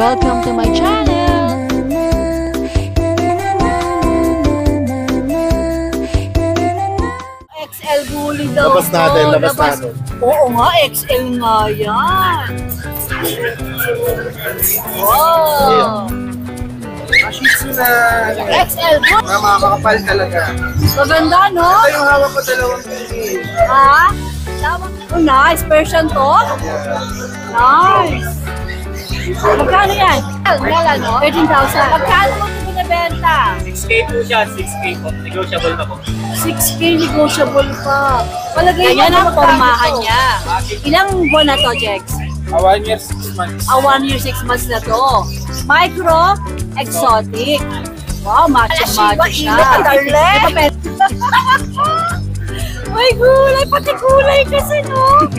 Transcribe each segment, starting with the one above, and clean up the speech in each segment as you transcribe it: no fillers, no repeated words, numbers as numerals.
Welcome to my channel! XL bully daw. Labas natin, labas natin. Oo nga, XL nga yan. Wow! Shih Tzu na XL bully. mga makapal talaga. Maganda, no? Ito yung hawak ko dalawang pili. Ha? Oh, nice. Persian to? Nice. Magkano yan? Wala, no? 13,000. Magkano mo ito binibenta? 6K po siya, 6K po. Negotiable pa po. 6K negotiable pa. Palagay Ayan ang magkano pormahan to? niya. Ilang buwan na to, Jex? 1 year, 6 months. 1 year, 6 months na to. Micro, exotic. Wow, macho-macho siya. Darling! May gulay, pati gulay kasi, no?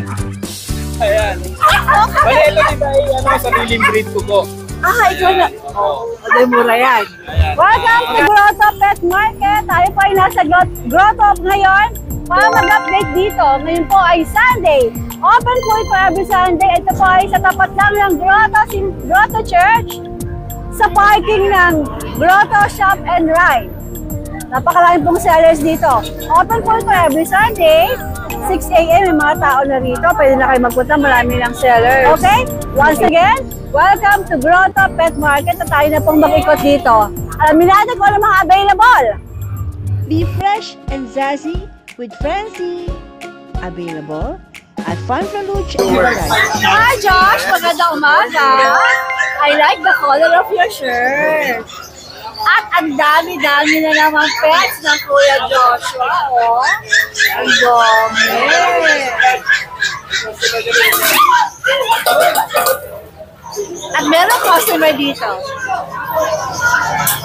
Ayan. Bale, ito diba yung sariling breed ko po. Ikaw na. Ay, mura yan. Welcome to Grotto Pet Market. Tayo po ay nasa Grotto ngayon para mag-update dito. Ngayon po ay Sunday. Open po ito every Sunday. Ito po ay sa tapat lang ng Grotto Church sa parking ng Grotto Shop and Ride. Napakaraming pong sellers dito. Open po ito every Sunday. 6 a.m. may mga tao na rito. Pwede na kayo magpunta. Marami ng sellers. Okay? Once again, welcome to Grotto Pet Market. At tayo na pong mag-ikot dito. Alamin natin kung ano mga available. Be fresh and zazzy with Francie. Available at Fun Fruit and Rice. Hi, Josh. Magandang umaga. I like the color of your shirt. At ang dami-dami na naman pets ng Kuya Joshua, oh. Ang dami. At meron customer dito.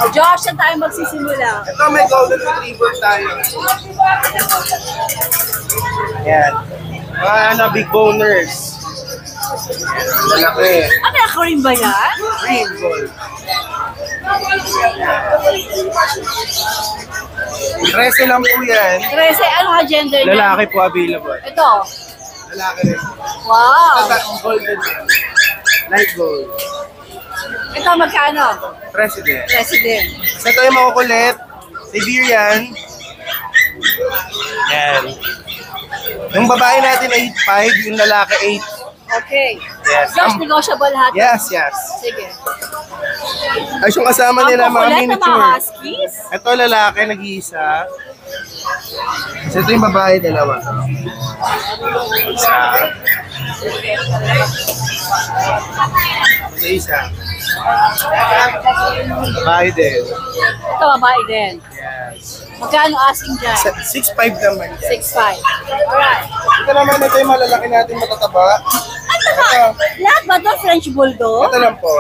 Oh, Josh, saan tayo magsisimula? Ito may golden retriever tayo. Yan. Mga big boners. Malaki. Ano, ako rin ba yan? Green gold. 13 lang po yan. 13, ano nga gender niya? Lalaki po available. Ito. Lalaki rin. Wow. Ito golden. Light gold. Ito magkano? President. President. So ito yung makukulit. Siberian. Yan. Yung babae natin 8'5", yung lalaki 8. Okay. Yes. Josh, negotiable lahat. Yes, yes. Sige. Ay, yung kasama nila mga kukulit na mga miniature. huskies. Ito lalaki, nag-iisa. So ito yung babae, dalawa. Isa. Ito isa. Babae din. Ito, babae din. Yes. Magkano asking dyan? 6'5" naman yan. 6'5". Alright. Ito naman, ito yung malalaki natin matataba. Ito. Lahat ba ito French Bulldog? Ito lang po.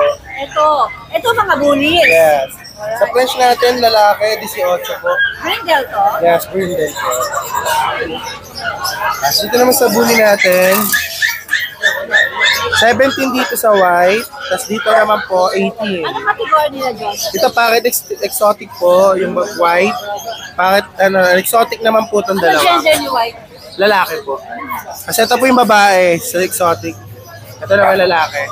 Ito mga bullies. Yes. Sa French natin, lalaki, 18 po. Brindle to? Yes, brindle po. Tapos dito naman sa bully natin, 17 dito sa white, tapos dito naman po 18. Ano category nila, Josh? Ito packet exotic po, yung white. Packet, exotic naman po itong Ano dalawa. gender ni White? Lalaki po. Kasi ito po yung babae sa exotic. Ito naman lalaki.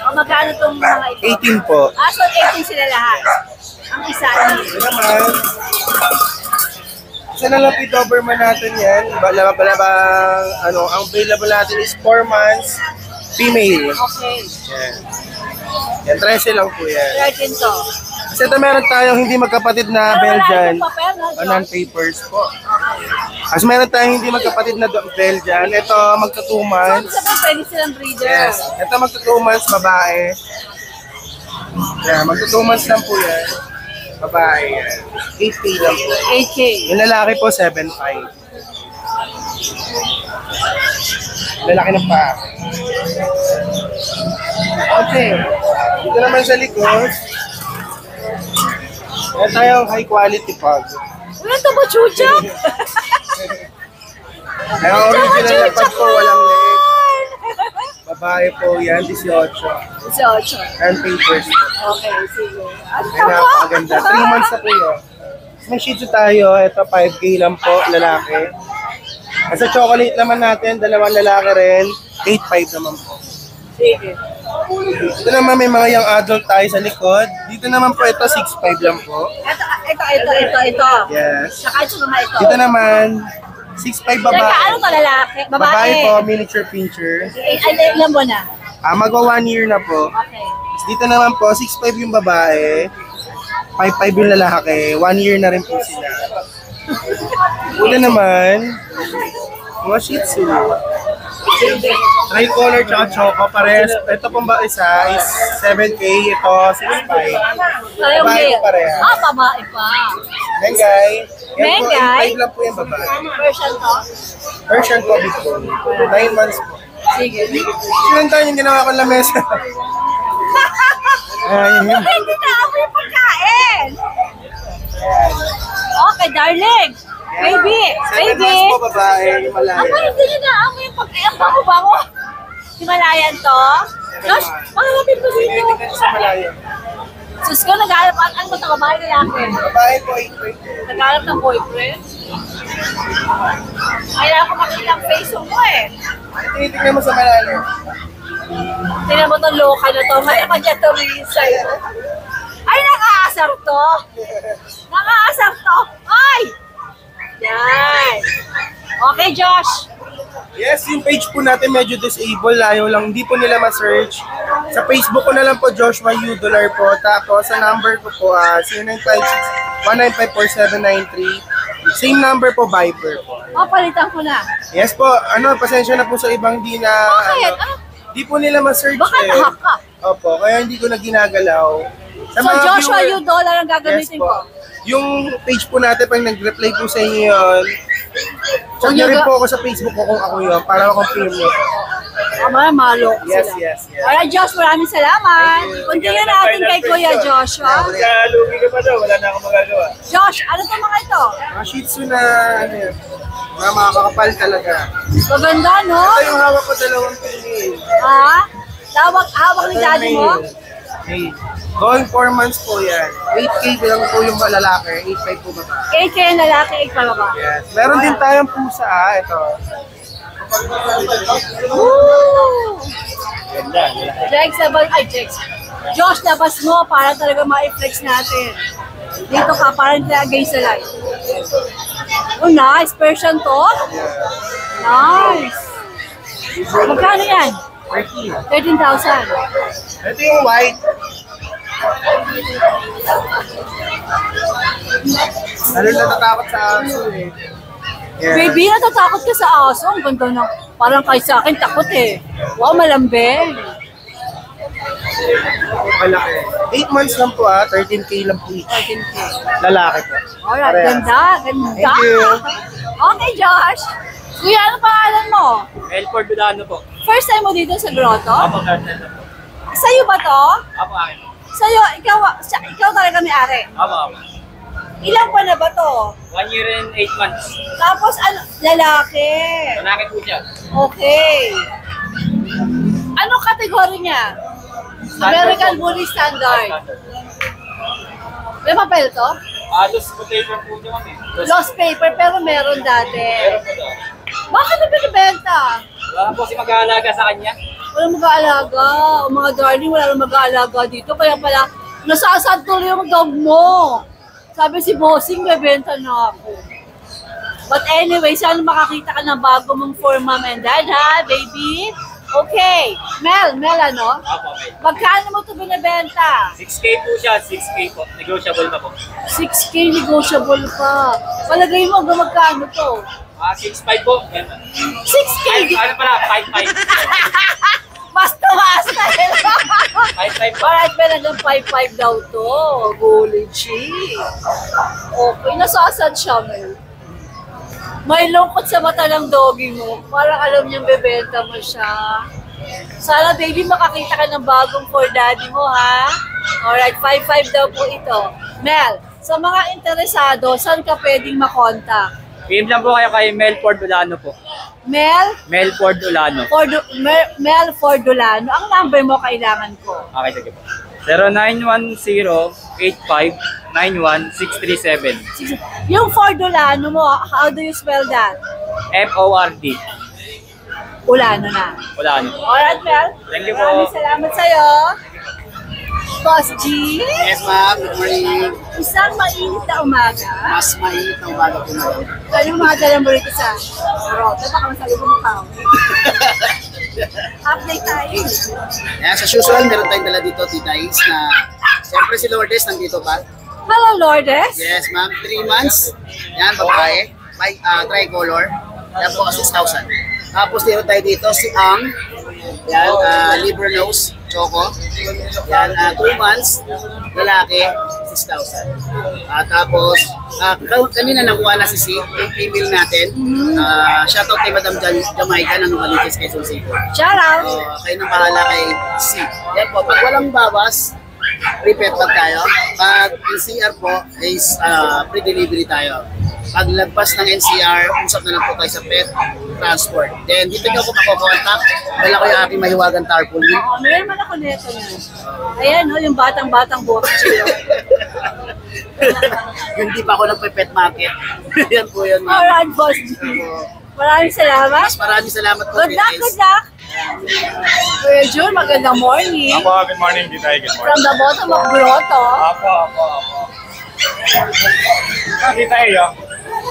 O magkano itong mga ito? 18 po. So 18 sila lahat. Ang isa Ito naman, isa na lang Doberman natin yan. Ang available natin is 4 months, female. Okay. Yan. Yan, 13 lang po yan. 13 to. Kasi ito meron tayong hindi magkapatid na Belgian. Wala itong papel, no, Josh? Non-papers po. Kasi meron tayong hindi magkapatid na Belgian. Ito magka 2 So, months. isa pa pwede silang breeder. Yes. Ito magka 2 months, babae. Yan, magka 2 months lang po yan. Babae yan. 8K lang po. 8K. Yung lalaki po, 7'5". Lalaki ng paa. Okay. Dito naman sa likod. Meron tayong high quality pug. Wala ito ba, Chucha? Ay, ang original na pug po, walang leg. Babae po yan, 18. 18. And papers po. Okay, sige. Ano Ay, napakaganda. 3 months na po yun. May Shih Tzu tayo. Ito, 5K lang po, lalaki. At sa chocolate naman natin, 2 lalaki rin. 8'5" naman po. Sige. Dito naman may mga young adult tayo sa likod. Dito naman po ito, 6'5 lang po. Ito. Yes. Saka ito mga ito. Dito naman, 6'5 Teka, ano babae. to lalaki? Babae Babae. po, miniature pincher. Ilan mo na? Magwa 1 year na po. Okay. Dito naman po, 6'5 yung babae. 5'5 yung lalaki. 1 year na rin po sila. Dito naman, mga Shih Tzu. Tricolor tsaka Choco, pares. Ito pong ba isa is 7K, ito 6'5. Parehong Babae male. po pareha. Babae pa. Mengay. Yan po, Mengay? 8'5 lang po yung babae. Version to? Persian po dito. 9 months po. Sige. Sinuntan yung ginawa ko ng lamesa. Ayan yun. Hindi na ako yung pagkain. Okay, darling. Baby. 7 months po babae, Himalaya. Ako hindi niya na ako yung pagkain. Ang bango-bango. Himalayan to? Josh, makalapit mo dito. Tingnan nyo sa Malaya. Sus ko, nag-aalap. Ano ba ito? Babae lalaki? Babae po, 8'5. Nag-aalap ng boyfriend? Kailangan ko makita ang face mo eh. Tinitingnan mo sa Malaya. Tingnan mo itong local na to. May naman niya tumisay. Ay, nakaasar to. Nakaasar to. Ay! Yan. Okay, Josh. Yes, yung page po natin medyo disabled. Ayaw lang, hindi po nila ma-search. Sa Facebook ko na lang po, Joshua Udolar po. Tapos sa number ko po, 0956-195-4793. Same number po, Viber po. Palitan ko na. Yes po, pasensya na po sa ibang di na... Bakit? Di po nila ma-search Baka eh. nahack ka. Opo, kaya hindi ko na ginagalaw. Sa So, mga Joshua viewer- Udolar ang gagamitin Yes po. ko. Yung page po natin, pag nag-reply po sa inyo yun, check nyo rin po ako sa Facebook ko kung ako yun, para ma-confirm nyo. Malo ko Yes, sila. yes, yes. Alright, Josh, maraming salamat. Continue natin kay Kuya Joshua. Kalugi ka pa daw, wala na akong magagawa. Josh, ano to mga ito? Mga Shih Tzu na, mga makakapal talaga. Maganda, no? Ito yung hawak ko, 2 female. Ha? Hawak ni daddy mo? Hey. Going 4 months po yan. 8K lang po yung lalaki, 8'5 po babae. 8 kayo lalaki, 8 pa baba. Yes. Meron din tayong pusa, ito. Woo! Jex, Jex. Josh, labas mo para talaga ma-flex natin. Dito ka, parang against the light. Oh, nice. Persian to? Nice. Magkano yan? 13,000. Ito yung white. Lalo natatakot sa aso eh. Yeah. Baby, natatakot ka sa aso. Ang ganda na. Parang kahit sa akin, takot eh. Wow, malambing. Malaki. 8 months lang po 13K lang po each. 13K. Lalaki po. Alright, Parehas. ganda. Ganda. Thank you. Okay, Josh. Kuya, ano pangalan mo? Elford Budano po. First time mo dito sa grotto? Apo, Cartel po. Sa'yo ba to? Apo, akin. Sa'yo, ikaw talaga may-ari. Apo, apo. Ilang pa na ba to? 1 year and 8 months. Tapos, ano, lalaki. Lalaki po siya. Okay. Anong kategory niya? American Bully Standard. May papel to? Dos potato po niya kami. Lost paper, pero meron dati. Meron po daw. Bakit na binibenta? Wala po si mag-aalaga sa kanya. Walang mag-aalaga. O mga darling, wala nang mag-aalaga dito. Kaya pala, nasasad tuloy yung dog mo. Sabi si Bossing, bebenta na ako. But anyway, sana makakita ka ng bago mong for mom and dad, ha, baby? Okay. Mel ano? Apo, okay. Magkano mo ito binibenta? 6K po siya, 6K po. Negotiable pa po. 6K negotiable pa. Palagay mo, magkano to? 6'5 po. Yan. 6K? Ano pala, 5'5. Basta. 5'5 po. Alright, may hanggang 5'5 daw to. Bully chick. Okay, nasasad siya, Mel. May lungkot sa mata ng doggy mo. Parang alam niyang bebenta mo siya. Sana, baby, makakita ka ng bagong for daddy mo, ha? Alright, 5'5 daw po ito. Mel, sa mga interesado, saan ka pwedeng makontak? PM lang po kayo kay Melford Ulano po. Mel? Melford Ulano. Mel Fordolano. Ang number mo kailangan ko. Okay, sige po. 0910-8591-637. Yung Fordolano mo, how do you spell that? F-O-R-D. Ulano na. Wala na. Alright, Mel. Thank you po. Maraming salamat sa'yo. Boss G, Yes, ma'am. Good morning. isang mainit na umaga. Mas mainit na umaga po ngayon. Anong mga dala mo rito sa Roto? Baka masalubong mo pa. Update tayo. As usual, meron tayong dala dito, Tita Is, na siyempre si Lourdes nandito pa. Hello, Lourdes. Yes, ma'am. 3 months. Yan, babae. Tricolor. Yan po, 6,000. Tapos meron tayo dito si Ang. Yan, liver nose, choco. Yan, 2 months. Lalaki, 6,000. Tapos, kanina nakuha na si C, yung female natin. Shoutout kay Madam Jamaica ng Novaliches, Quezon City. Shout out. Kayo nang bahala kay C. Yan po, pag walang bawas, repeat pag tayo. Pag NCR po is pre-delivery tayo. Pag lagpas ng NCR, usap na lang po tayo sa pet transport. Then dito nyo ako makokontak. Dala ko yung aking mahiwagang tarpaulin. Oh, meron man ako neto na. Ayan, oh, yung batang-batang buhok. Hindi pa ako nagpe-pet market. Yan po yun. ma'am. Alright, Boss G. Maraming salamat. Maraming salamat po. Good luck, guys. good luck. Kuya Jun, magandang morning. Good morning, Tita. Good From the bottom of Grotto. Apo. Tita A,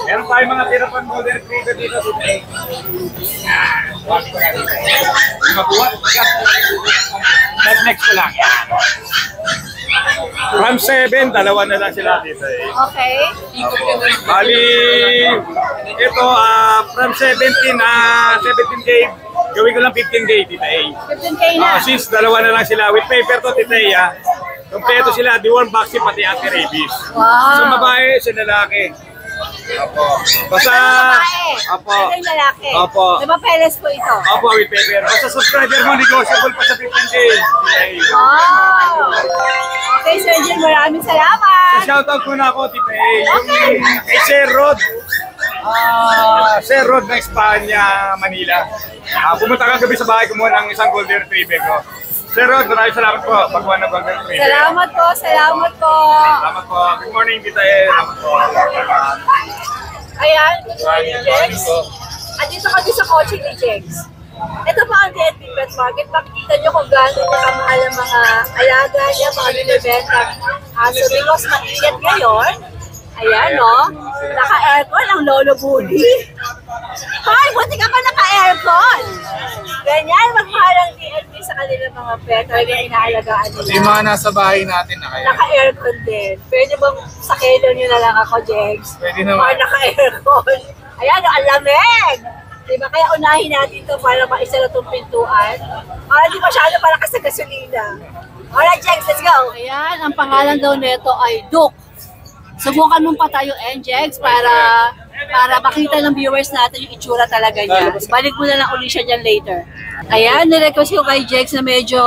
meron tayong mga tirapan golden retriever dito, Tita A. Makuha. Next ko lang. From 7, dalawa na lang sila, Tita A. Okay. Bali, ito, from 17K, gawin ko lang 15K, Tita A. 15K na. Since dalawa na lang sila, with paper to, Tita A, kompleto sila, deworm vaccine, pati anti-rabies. Wow. Sa babae, sa lalaki. Opo. Basta, opo. Ito yung lalaki. Opo. Diba peles po ito? Opo, with paper. Basta subscriber mo, negotiable pa sa 15K. Wow. Okay, Sir Jun, maraming salamat. Shoutout muna ako, Tita A. Yung kay Sir Rod. Sir Rod ng Espanya, Manila. Pumunta ka gabi sa bahay, kumuha ng isang golden retriever ko. Sir Rod, maraming salamat po. Pagkuha ng golden retriever. Salamat po, salamat po. Salamat po. Good morning, Tita A. Salamat po. Ayan, good morning, Jex. Andito kami sa kotse ni Jex. Ito pa ang DNP Pet Market. Makikita nyo kung gaano niya kamahal ang mga alaga niya, mga binibenta. So because mainit ngayon, ayan no, naka-aircon ang Lolo Bully. Hoy, buti ka pa naka-aircon. Ganyan, magmahal ang DNP sa kanilang mga pet. Talagang inaalagaan nila. Yung mga nasa bahay natin na kaya. Naka-aircon din. Pwede bang sakelo nyo na lang ako, Jex? Pwede naman. Mga naka-aircon. Ayan, ang lamig! Diba? Kaya unahin natin ito para maisara itong pintuan. Para di masyado malakas sa gasolina. Alright, Jex, let's go! Ayan, ang pangalan daw nito ay Duke. Subukan mong patayo, Jex, para makita ng viewers natin yung itsura talaga niya. Balik mo na lang uli siya dyan later. Ayan, nirequest ko kay Jex na medyo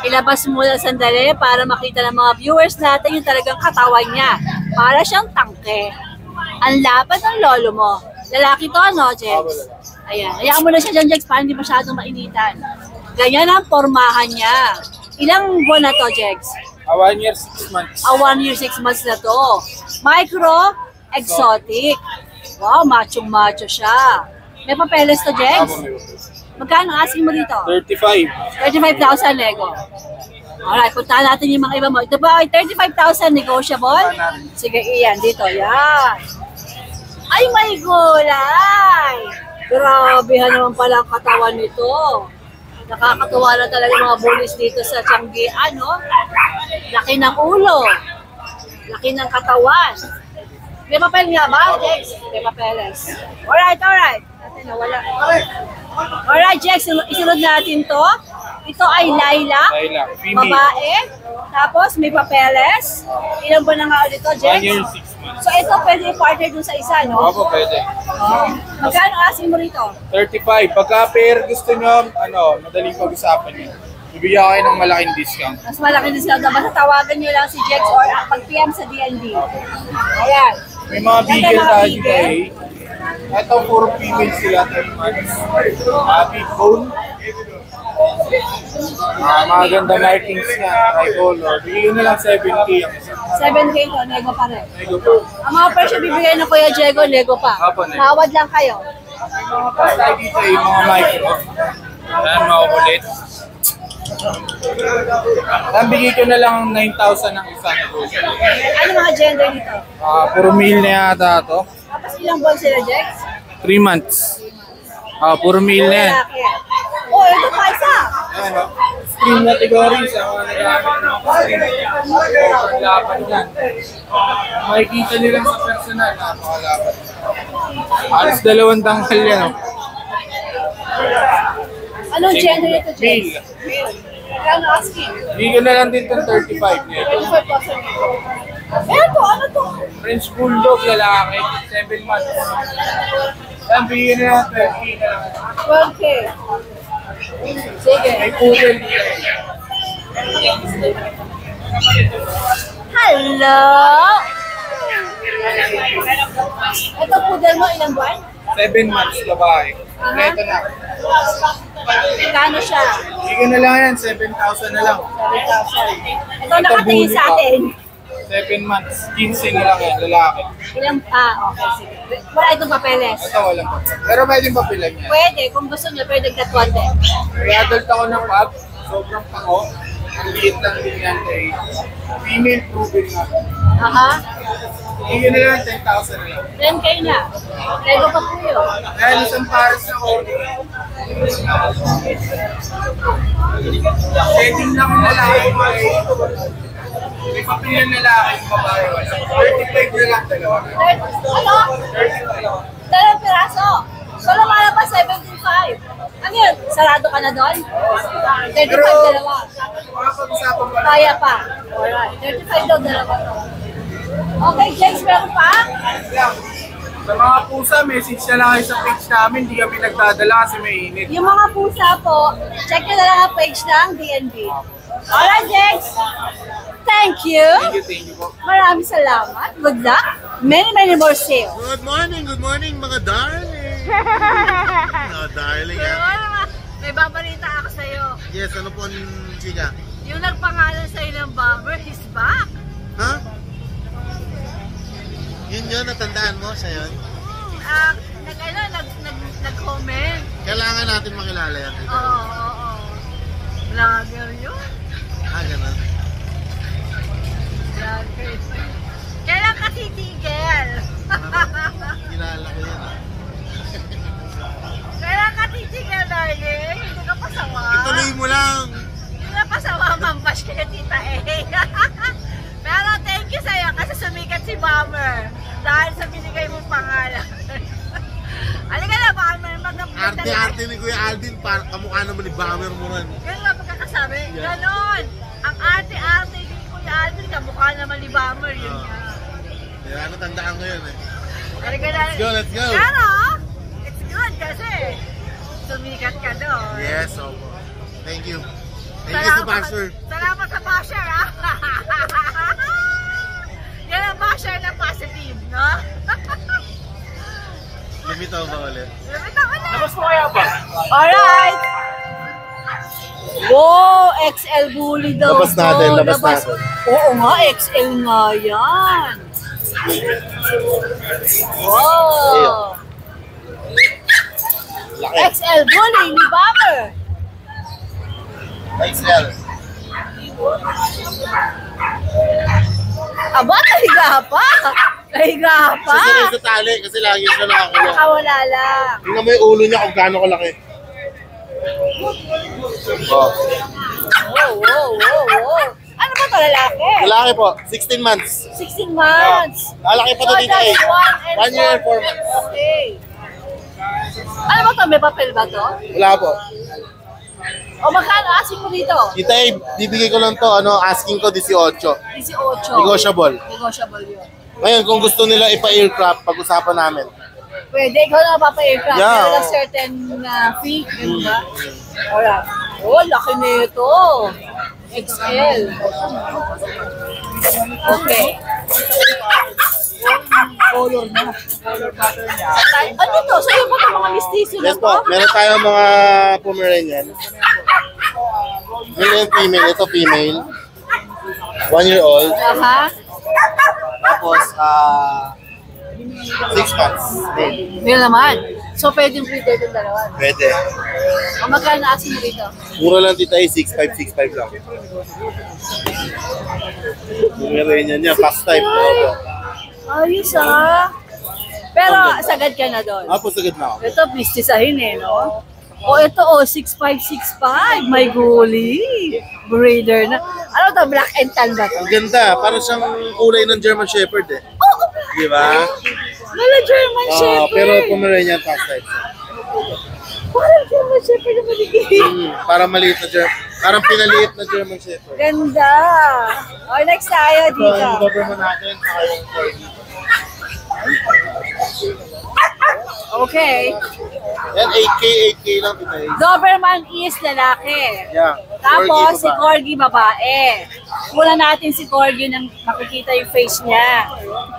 ilabas mo na sandali para makita ng mga viewers natin yung talagang katawan niya. Para siyang tangke. Ang lapad ng lolo mo. Lalaki to, no, Jex? Ayan, hayaan mo na siya dyan, Jex, para hindi masyadong mainitan. Ganyan ang pormahan niya. Ilang buwan na to, Jex? 1 year, 6 months. 1 year, 6 months na to. Micro, exotic. Wow, macho-macho siya. May papeles to, Jex? Magkano asking mo dito? 35. 35,000 Lego. Alright, puntahan natin yung mga iba mo. Ito ba ay 35,000 negotiable? Sige, iyan. Dito, yan. Ay, may gulay! Grabe naman pala ang katawan nito. Nakakatuwa na talaga mga bullies dito sa Tianggian, no? Laki ng ulo. Laki ng katawan. May papel nga ba, Jex? May papeles. Alright. Natin nawala. Alright, Jex, isunod natin to. Ito ay Lilac. Lilac, female. Babae. Tapos may papeles. Ilan ba na nga ulit to, Jex? 1 year, 6 months. So ito pwede i-partner dun sa isa, no? Opo, pwede. Magkano asking mo rito? 35. Pagka pair gusto nyo, madaling pag-usapan nyo. Bibigyan kayo ng malaking discount. Mas malaki din sila. Basta tawagan nyo lang si Jex or pag-PM sa DNB. Ayan. May mga Ganda bigel mga tayo bigel. today. Ito, puro female sila. 3 months. Big bone. Maganda markings na. Tricolor. Bigyan nyo lang 7K ang isa. 7K to, nego pa rin. Nego po. Ang mga presyo bibigay ng Kuya Diego, nego pa. Apo, nego. Tawad lang kayo. mga pastay dito ay mga micro. Yan, makukulit. Bigay ko na lang 9,000 ng isa na po. Ano mga gender dito? Puro male na yata to. Tapos ilang buwan sila, Jex? 3 months. Puro male na yan. Lalaki. Oh, ito pa isa. Stream category sa mga nagamit ng stream. Laban yan. Makikita nila sa personal, napakalaban. Alas 2 tangkal yan. Anong gender ito, Jex? Male. Kano asking? Bigyan na lang din itong 35 niya. 25,000. Eto, ano to? French Bulldog, lalaki, 7 months. Yan, bigyan na lang 12K na lang. 12K. Sige. May poodle. Hello! Ito poodle mo, ilang buwan? 7 months, babae. Ito na. Kano siya? Bigyan na lang yan, 7,000 na lang. 7,000. Ito nakatingin sa atin. 7 months, 15 na lang yan, lalaki. Ilang, okay, sige. Wala itong papeles. Ito walang pa. Pero pwedeng papilan yan. Pwede, kung gusto niyo, pwede nagkatwante. Re-adult ako ng pub, sobrang pako. Ang liit lang din yan kay female proven nga. Aha. Bigyan na lang 10,000 na lang. 10K na. Lego pa po yun. Dahil isang pares na order. Setting lang ng lalaki may papilan na lalaki yung babae wala. 35 na lang dalawa. Ano? 2 piraso. So, lumalabas 75. Ano yun? Sarado ka na doon? 35 dalawa. Makapag-usapan pa lang. Kaya pa. Alright. 35 daw dalawa. Okay, James, meron pa? Sa mga pusa, message na lang kayo sa page namin. Hindi kami nagdadala kasi may init. Yung mga pusa po, check nyo na lang ang page ng DNB. Alright, James. Thank you. Thank you po. Maraming salamat. Good luck. Many more sales. Good morning mga darling. Mga darling May babalita ako sa'yo. Yes, ano po chika? Yung nagpangalan sa'yo ng bomber, he's back. Ha? Yun, natandaan mo sa yun? Nag-comment. Kailangan natin makilala yan. Oo. Vlogger yun. Ganun. Vlogger. Kailan kasi tigil? Kilala ko yan. Kailan ka titigil, darling? Hindi ka pasawa. Ituloy mo lang. Hindi ka pasawa, mambash kaya tita eh. Pero thank you sa'yo kasi sumikat si Bomber dahil sa binigay mong pangalan. Halika na, Bomber. Arte-arte ni Kuya Aldin, kamukha naman ni Bomber mo rin. Ganun ba pagkakasabi? Ganon. Ang arte-arte ni Kuya Aldin, kamukha naman ni Bomber. Yun nga. Kaya natandaan ko yun eh. Halika na. Let's go. Pero, it's good kasi sumikat ka doon. Yes, opo. Thank you. Thank you sa basher. Salamat sa basher, ha? Yan ang basher na positive, no? Lumitaw ba ulit? Lumitaw ulit. Labas mo kaya ba? Alright! Wow! XL bully daw. Labas natin, labas natin. Oo nga, XL nga yan. Wow! XL bully ni Bomber. XL. Aba, nahiga pa! Nahiga pa! Susunod sa tali kasi lagi siya nakakulong. Nakawala lang. Tingnan mo yung ulo niya kung gaano kalaki. Oh. Wow. Ano ba ito, lalaki? Lalaki po, 16 months. 16 months. Lalaki pa to So, dito that's eh. 1 year and 4 months. Okay. Ano ba ito? May papel ba to? Wala po. O magkano asking mo dito? Kita eh, bibigay ko lang to, asking ko 18. 18. Negotiable. Negotiable yun. Ngayon, kung gusto nila ipa-aircraft, pag-usapan namin. Pwede, ikaw na mapapa-aircraft. Yeah, Pero oo. certain fee, yun ba? Alright. Oh, laki nito. XL. Okay. Color na. Color pattern niya. Ano to? Sa'yo ba ito mga mistiso na Yes po, to? meron tayong mga Pomeranian. Male and female. Ito female. 1 year old. Aha. Tapos, 6 months. Meron naman. So, pwedeng breeder yung dalawa. Pwede. O, magkano asin mo rito? Mura lang tita, 6.5 lang. Meron yan yan, pass type. Ayos ah. Pero, sagad ka na doon. Apo, sagad na ako. Ito, pistisahin eh, no? O, ito, 6.565. May guli. Breeder na. Ano to, black and tan ba to? Ang ganda, parang siyang kulay ng German Shepherd eh. Di ba? Wala German Shepherd. Pero Pomeranian pass type. Parang German Shepherd na maligay. Parang maliit na German. Parang pinaliit na German Shepherd. Ganda. O, next tayo So, dito. yung Doberman natin, saka yung Corgi. Okay. Yan, 8K lang tita. Doberman is lalaki. Yeah. Tapos, si Corgi, Corgi babae. Muna natin si Corgi nang makikita yung face niya.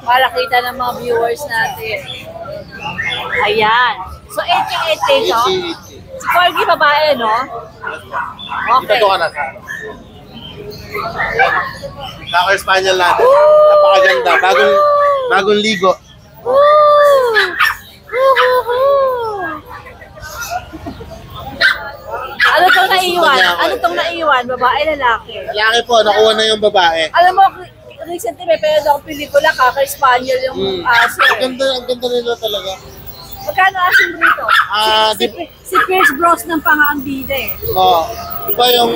Para kita ng mga viewers natin. Ayan. So, 8K to. 8K. Si Corgi babae, no? Okay. Dito ka na sa ano. Saka Spaniel natin. Napakaganda. Bagong ligo. Ano tong naiiwan? Ano tong naiiwan? Babae, lalaki? Lalaki po, nakuha na yung babae. Alam mo, recently may pera akong pelikula, kaka-Spaniel yung aso. Ang ganda nila talaga. Magkano aso mo rito? Si Pierce Brosnan pa nga ang bida eh. Oo. Diba yung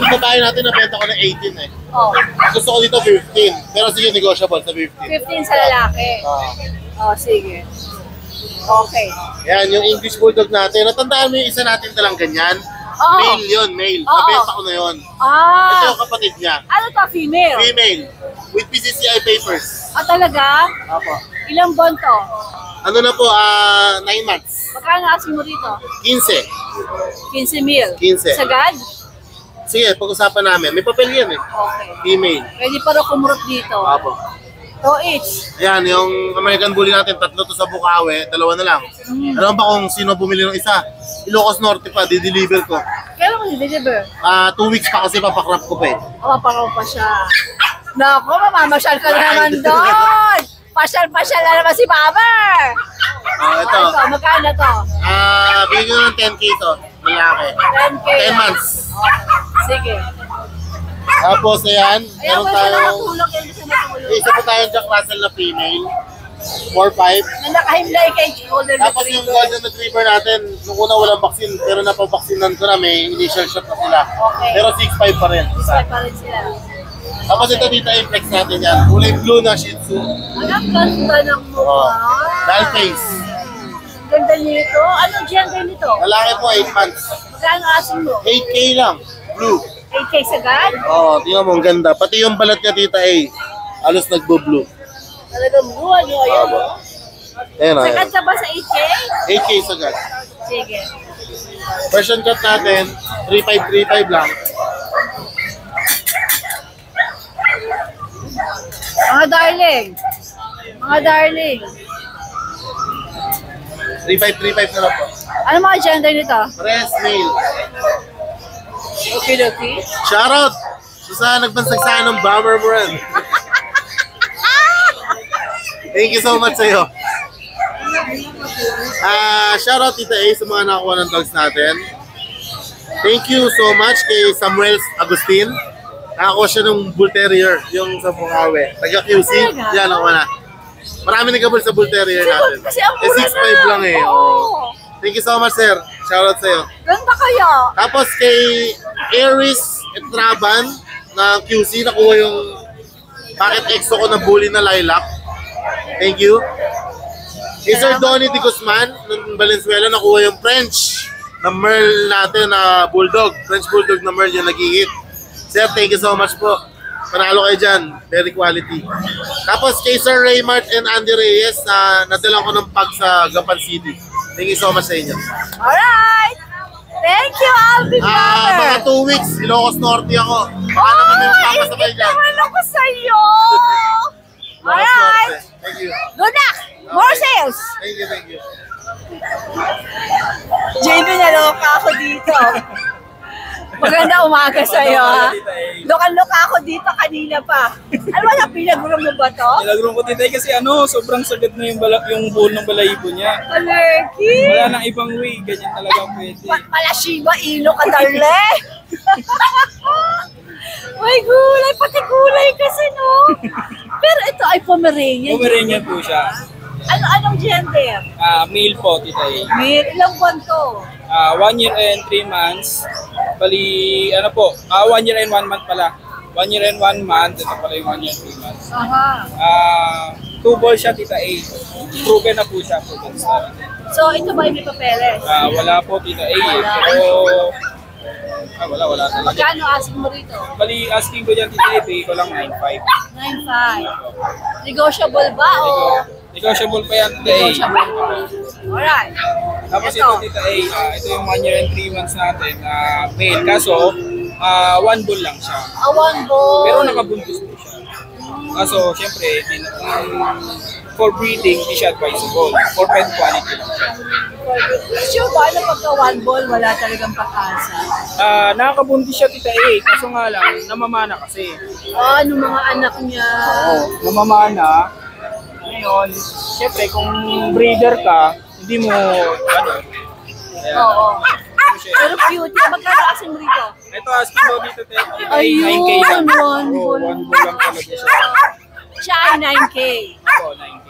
babae natin nabenta ko ng 18 eh. Oh, Gusto ko dito 15. Pero sige, negotiable sa 15. 15 sa lalaki. Oh, sige. Okay. Yan, yung English Bulldog natin. Natandaan mo yung isa natin talang ganyan? Oo. Male yun, male. Oo. Nabenta ko na yun. Ito Ah, yung kapatid niya. ano to, female? Female. With PCCI papers. Ah, talaga? Apo. Ilang buwan to? Ano na po, 9 months. Magkano aso mo rito? 15. 15 mil. 15. Sagad? Sige, pag-usapan namin. May papel yan eh. Okay. Female. Pwede pa rin kumurot dito. Apo. 2 each. Yan, yung American Bully natin, 3 to sa Bukawi, 2 na lang. Alam mo ba kung sino bumili ng isa? Ilocos Norte pa, di-deliver ko. Kailan mo i-deliver? 2 weeks pa kasi papakrap ko pa eh. Mapapakaw pa siya. Naku, mamamasyal ka na naman doon. Pasyal-pasyal na naman si Mama. Ito. Ito, magkano to? Bigyan ko ng 10K to, malaki. 10K. 10 months. Sige. Tapos ayan, Ayan meron po siya tayong, nakatulog. Yan siya natulog. isa pa tayong Jack Russell na female. 4-5. Na nakahimlay kay Golden Tapos yung Retriever. Golden Retriever natin, nung una walang vaccine, pero napabaksinan ko na, may initial shot na sila. Okay. Pero 6'5 pa rin. Isay pa rin sila. Tapos ito dito yung flex natin yan. Kulay blue na Shih Tzu. Ang ganda ng mukha. Doll face. Ang ganda nito. Anong gender nito? Lalaki po 8 months. Magkano asin mo? 8K lang. Blue. 8K sagad? Oo, tingnan mo, ang ganda. Pati yung balat niya tita A, halos nagbo-blue. Talagang buwan nyo. Ayan. Ayan o. Sagad ka ba sa 8K? 8K sagad. Sige. Version cut natin, 3535 lang. Mga darling. Mga darling. 3535 na lang po. Ano mga gender nito? Press male. Okay, okay. Shoutout! Sa nagbansag sa ng Bomber Brand. Thank you so much sa'yo. Shoutout Tita A sa mga nakakuha ng dogs natin. Thank you so much kay Samuel Agustin. Nakakuha siya ng Bull Terrier, yung sa Bukawi. Taga QC, yan ako na. Marami nagkabul sa Bull Terrier natin. Kasi ang mura 6'5 lang eh. Oo. Thank you so much sir. Shoutout sa'yo. Ganda kaya. Tapos kay Aries Etraban na QC, nakuha yung packet exo ko na bully na lilac. Thank you. Kay Sir Donnie Di Guzman ng Valenzuela, nakuha yung French na Merle natin na Bulldog. French Bulldog na Merle yung nag-hit. Sir, thank you so much po. Panalo kayo dyan. Very quality. Tapos kay Sir Raymart and Andy Reyes, nadala ko ng pag sa Gapan City. Thank you so much sa inyo. Alright. Thank you, Alvin Lover. Mga 2 weeks, Ilocos Norte ako. Baka naman may magpapasabay dyan. naman ako sa'yo. Ilocos Alright. Norte. Thank you. Good luck. More sales. Thank you, thank you. JB, naloka ako dito. Maganda umaga sa'yo, ha? Lukan-luka ako dito kanina pa. Ano ba na pinag-room mo ba to? Nilagro ko titay kasi sobrang sagad na yung buhol ng balahibo niya. Alerky! Wala nang ibang way, ganyan talaga pwede. Malashiba, ilo ka darle! May gulay, pati gulay kasi, no? Pero ito ay Pomeranian. Pomeranian po siya. Anong gender? Male po, titay. Male, ilang buwan to? 1 year and 3 months. Bali, 1 year and 1 month pala. 1 year and 1 month. Ito pala yung 1 year and 3 months. Aha. 2 balls siya, tita A. Proven na po siya. Proven star. So, ito ba yung may papeles? Wala po, tita A. Pero, wala talaga. Magkano asking mo rito? Bali, asking ko dyan, tita A. Pay ko lang 9.5. 9.5. Negotiable ba o? Negotiable pa yan, tita A. Negotiable. Alright. Tapos ito, tita A, ito yung 1 year and 3 months natin, male. Kaso, 1 bull lang siya. 1 bull. Pero nakabuntis po siya. Kaso, syempre, for breeding, di siya advisable. For pet quality lang siya. Sure ba na pagka 1 bull, wala talagang pag-asa? Nakakabuntis siya, tita A. Kaso nga lang, namamana kasi. Ano mga anak niya? Namamana. Ngayon, syempre, kung breeder ka, hindi mo, Oo. Pero cute. Magkano asking mo rito? Ito, asking mo dito, ay Ayun, 9K lang. 1 bull. 1 bull lang talaga siya. Siya ay 9K. Ako, 9K.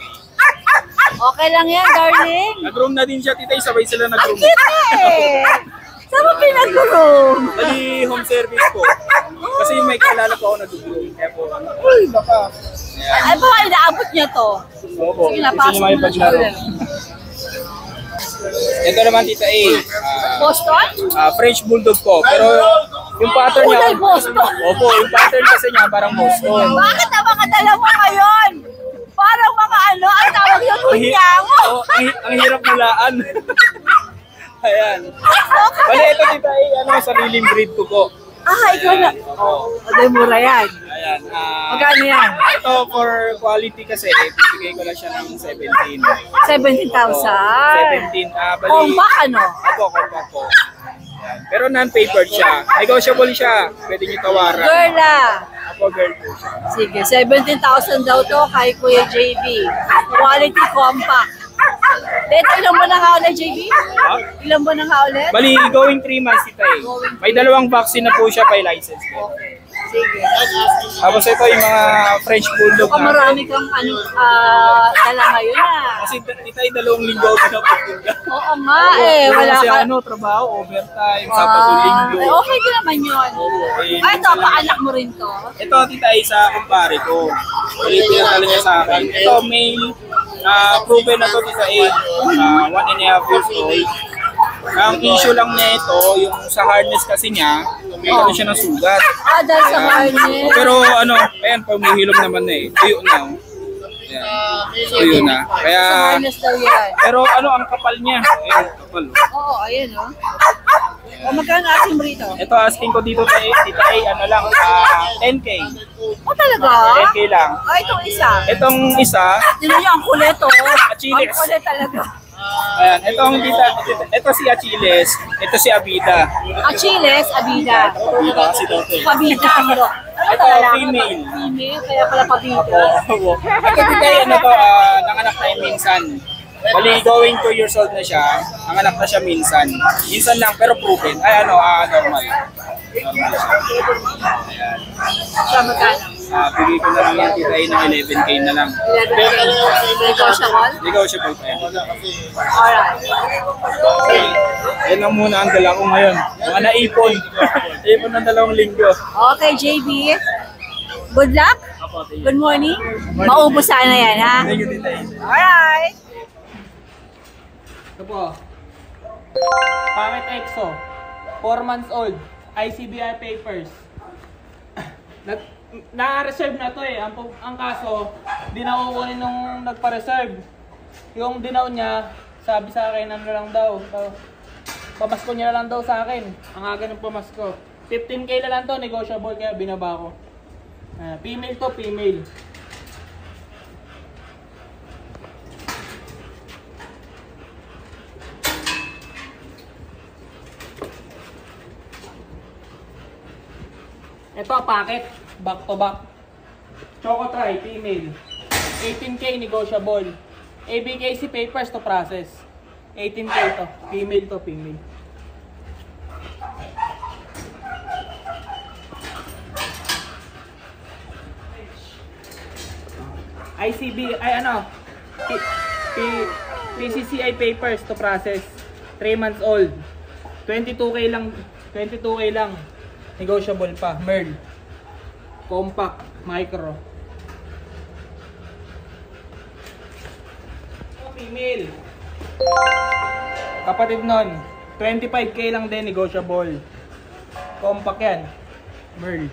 Okay lang yan, darling. Nag-room na din siya, tita. Sabay sila Ang nag-room. cute eh. Saan mo pinag-room? Bali, home service po. Kasi may kalala po ako nag-room. Kaya po, uy, baka. Ay, baka inaabot niya to. Opo, Sige na, gusto pasok niyo mo na makipaglaro. siya. Ito naman, tita A. Boston? French Bulldog po. Pero yung pattern niya, Kulay Boston. opo, yung pattern kasi niya parang Boston. Bakit ang mga dala mo ngayon? Parang mga ang tawag yung kunyango. Ang hirap mulaan. Ayan. Bali, ito tita A, sariling breed ko po. Ikaw na. Aday mura yan. Ayan. Magkano yan? Ito for quality kasi, bibigay ko lang siya ng 17. 17,000. 17. Bali, Compact ano? Opo, compact po. Ayan. Pero non-papered siya. Negotiable siya. Pwede niyo tawaran. Girl Apo, girl po siya. Sige, 17,000 daw to kay Kuya JB. Quality compact. Dito, ilang buwan na ulit, JB? Ilang buwan na ulit? Bali, going 3 months tita A. May 2 vaccine na po siya by license po. Okay. Sige. Tapos ito yung mga French Bulldog Baka marami kang dala ngayon Kasi tita A, 2 linggo ako pinapupunta. Oo nga wala Kasi ka. trabaho, overtime, Sabado, Linggo. Okay ka naman yun. Ito, paanak mo rin to. Ito, tita A, sa kumpare ko. Bali, pinatalo niya sa akin. Ito, male. Proven na to, tita A. 1.5 years old. Ang issue lang niya ito, yung sa harness kasi niya, may siya ng sugat. Dahil sa harness. Pero ayan, pumuhilom naman na eh. Tuyo na. Ayan. Tuyo na. Kaya, Sa harness daw yan. pero ang kapal niya. Ayan, kapal. Oo, ayan magkano asking mo rito? Ito, asking ko dito tita A, 10K. Talaga? 10K lang. Itong isa. Itong isa, Tinan niyo, ang kulit Achilles. Ang kulit talaga. ayan, ito si Achilles, ito si Abida. Achilles, Abida. Abida kasi daw ito eh. Pabida. Ito, female. Female, kaya pala pabida. Ito today, nanganak na yung minsan. Bali, going 2 years old na siya. Nanganak na siya minsan. Minsan lang, pero proven. Ay, normal. Normal siya. Ayan. Sa magkano? Bigay ko na lang yan tita A ng 11K na lang. 11K. Negotiable? Negotiable pa yan. Alright. Yan lang muna ang dala ko ngayon. Mga naipon. Naipon ng 2 linggo. Okay, JB. Good luck. Good morning. Maubos sana yan, ha? Thank you, tita A. Alright. Ito po. Pangit EXO. 4 months old. ICBI papers. Na-reserve na to eh. Ang kaso, di na kukunin nung nagpa-reserve. Yung dinaw niya, sabi sa akin, lang daw. Pamasko niya lang daw sa akin. Ang aga ng pamasko. 15K na lang to, negotiable kaya binaba ko. Female to, female. Ito, packet. Back to back. Choco Tri, female. 18K, negotiable. ABKC papers to process. 18K to. Female to, female. ICB, ay ano, PCCI papers to process. 3 months old. 22K lang, 22K lang. Negotiable pa, Merl. Compact, micro. Female. Kapatid nun, 25K lang din, negotiable. Compact yan. Merl.